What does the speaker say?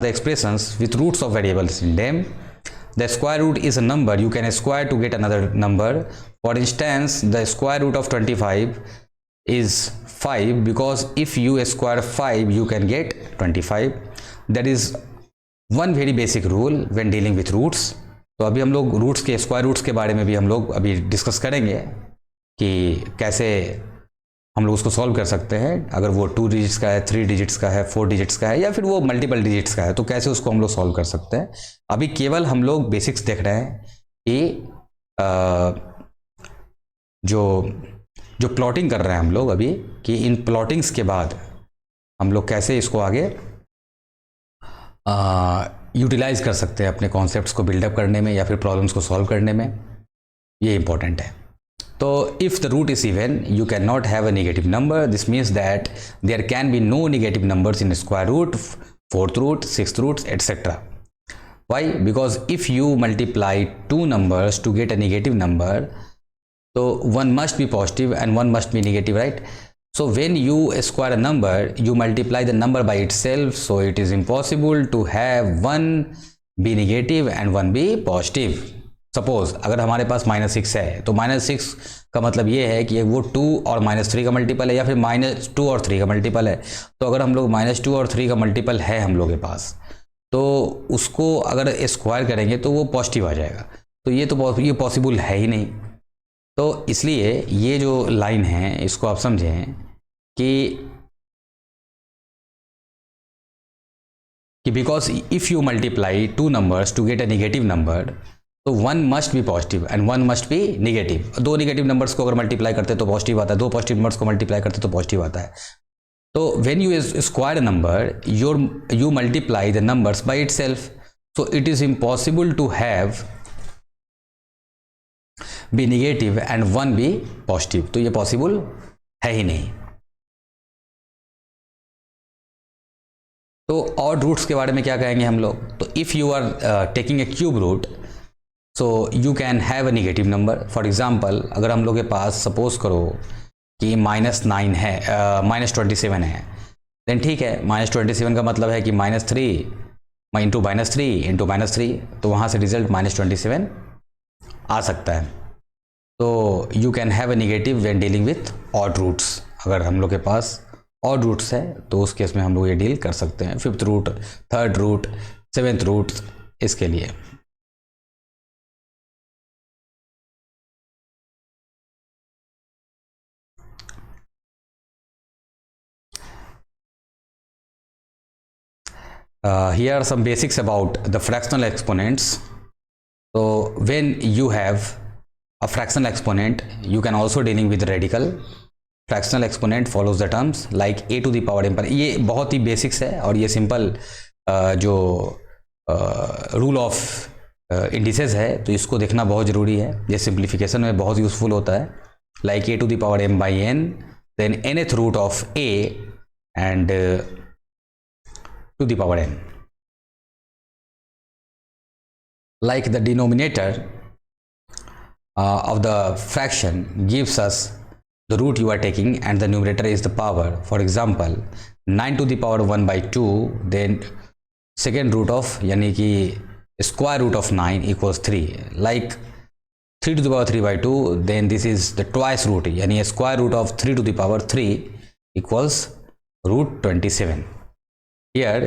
the expressions with roots of variables in them. The square root is a number you can square to get another number. For instance, the square root of 25 is 5 because if you square 5 you can get 25. That is one very basic rule when dealing with roots. तो अभी हम लोग roots के square roots के बारे में भी हम लोग अभी डिस्कस करेंगे कि कैसे हम लोग उसको सॉल्व कर सकते हैं। अगर वो 2 डिजिट्स का है, 3 डिजिट्स का है, 4 डिजिट्स का है या फिर वो मल्टीपल डिजिट्स का है तो कैसे उसको हम लोग सॉल्व कर सकते हैं। अभी केवल हम लोग बेसिक्स देख रहे हैं कि जो प्लॉटिंग कर रहे हैं हम लोग अभी कि इन प्लॉटिंग्स के बाद हम लोग कैसे इसको आगे यूटिलाइज कर सकते हैं अपने कॉन्सेप्ट्स को बिल्डअप करने में या फिर प्रॉब्लम्स को सॉल्व करने में, ये इंपॉर्टेंट है। तो if the root is even you can not have a negative number. This means that there can be no negative numbers in square root, 4th root, 6th root etcetera. Why? Because if you multiply 2 numbers to get a negative number, so one must be positive and one must be negative, right? So when you square a number you multiply the number by itself, so it is impossible to have one be negative and one be positive. Suppose अगर हमारे पास -6 है तो -6 का मतलब ये है कि वो 2 और -3 का मल्टीपल है या फिर -2 और 3 का मल्टीपल है। तो अगर हम लोग -2 और 3 का मल्टीपल है हम लोग के पास तो उसको अगर स्क्वायर करेंगे तो वो पॉजिटिव आ जाएगा। तो ये पॉसिबल है ही नहीं। तो इसलिए ये जो लाइन है इसको आप समझें कि because if you multiply 2 numbers to get a negative number तो one must be positive and one must be negative. 2 negative numbers को अगर मल्टीप्लाई करते तो पॉजिटिव आता है, 2 पॉजिटिव नंबर्स को मल्टीप्लाई करते तो पॉजिटिव आता है। तो when you square number you multiply the numbers by itself, so it is impossible to have be negative and one be positive। तो ये पॉसिबल है ही नहीं। तो ऑड रूट्स के बारे में क्या कहेंगे हम लोग? तो if you are taking a cube root so you can have a negative number. For example अगर हम लोग के पास सपोज करो कि -9 है, -27 है, देन ठीक है, -27 का मतलब है कि -3 इंटू -3 तो वहाँ से रिजल्ट -27 आ सकता है। तो you can have a negative when dealing with odd roots. अगर हम लोग के पास ऑड रूट्स है तो उस केस में हम लोग ये डील कर सकते हैं। 5th root, 3rd root, 7th root इसके लिए। Here are some basics about the fractional exponents. So when you have a fractional exponent you can also dealing with radical. Fractional exponent follows the terms like a to the power m पर। ये बहुत ही basics है और ये simple जो rule of indices है तो इसको देखना बहुत ज़रूरी है। ये सिंप्लीफिकेशन में बहुत यूजफुल होता है। Like a to the power m by n, then nth root of a and to the power n. Like the denominator of the fraction gives us the root you are taking and the numerator is the power. For example 9 to the power 1 by 2, then second root of यानी कि square root of 9 equals 3. Like 3 to the power 3 by 2, then this is the twice root यानी square root of 3 to the power 3 equals root 27. Here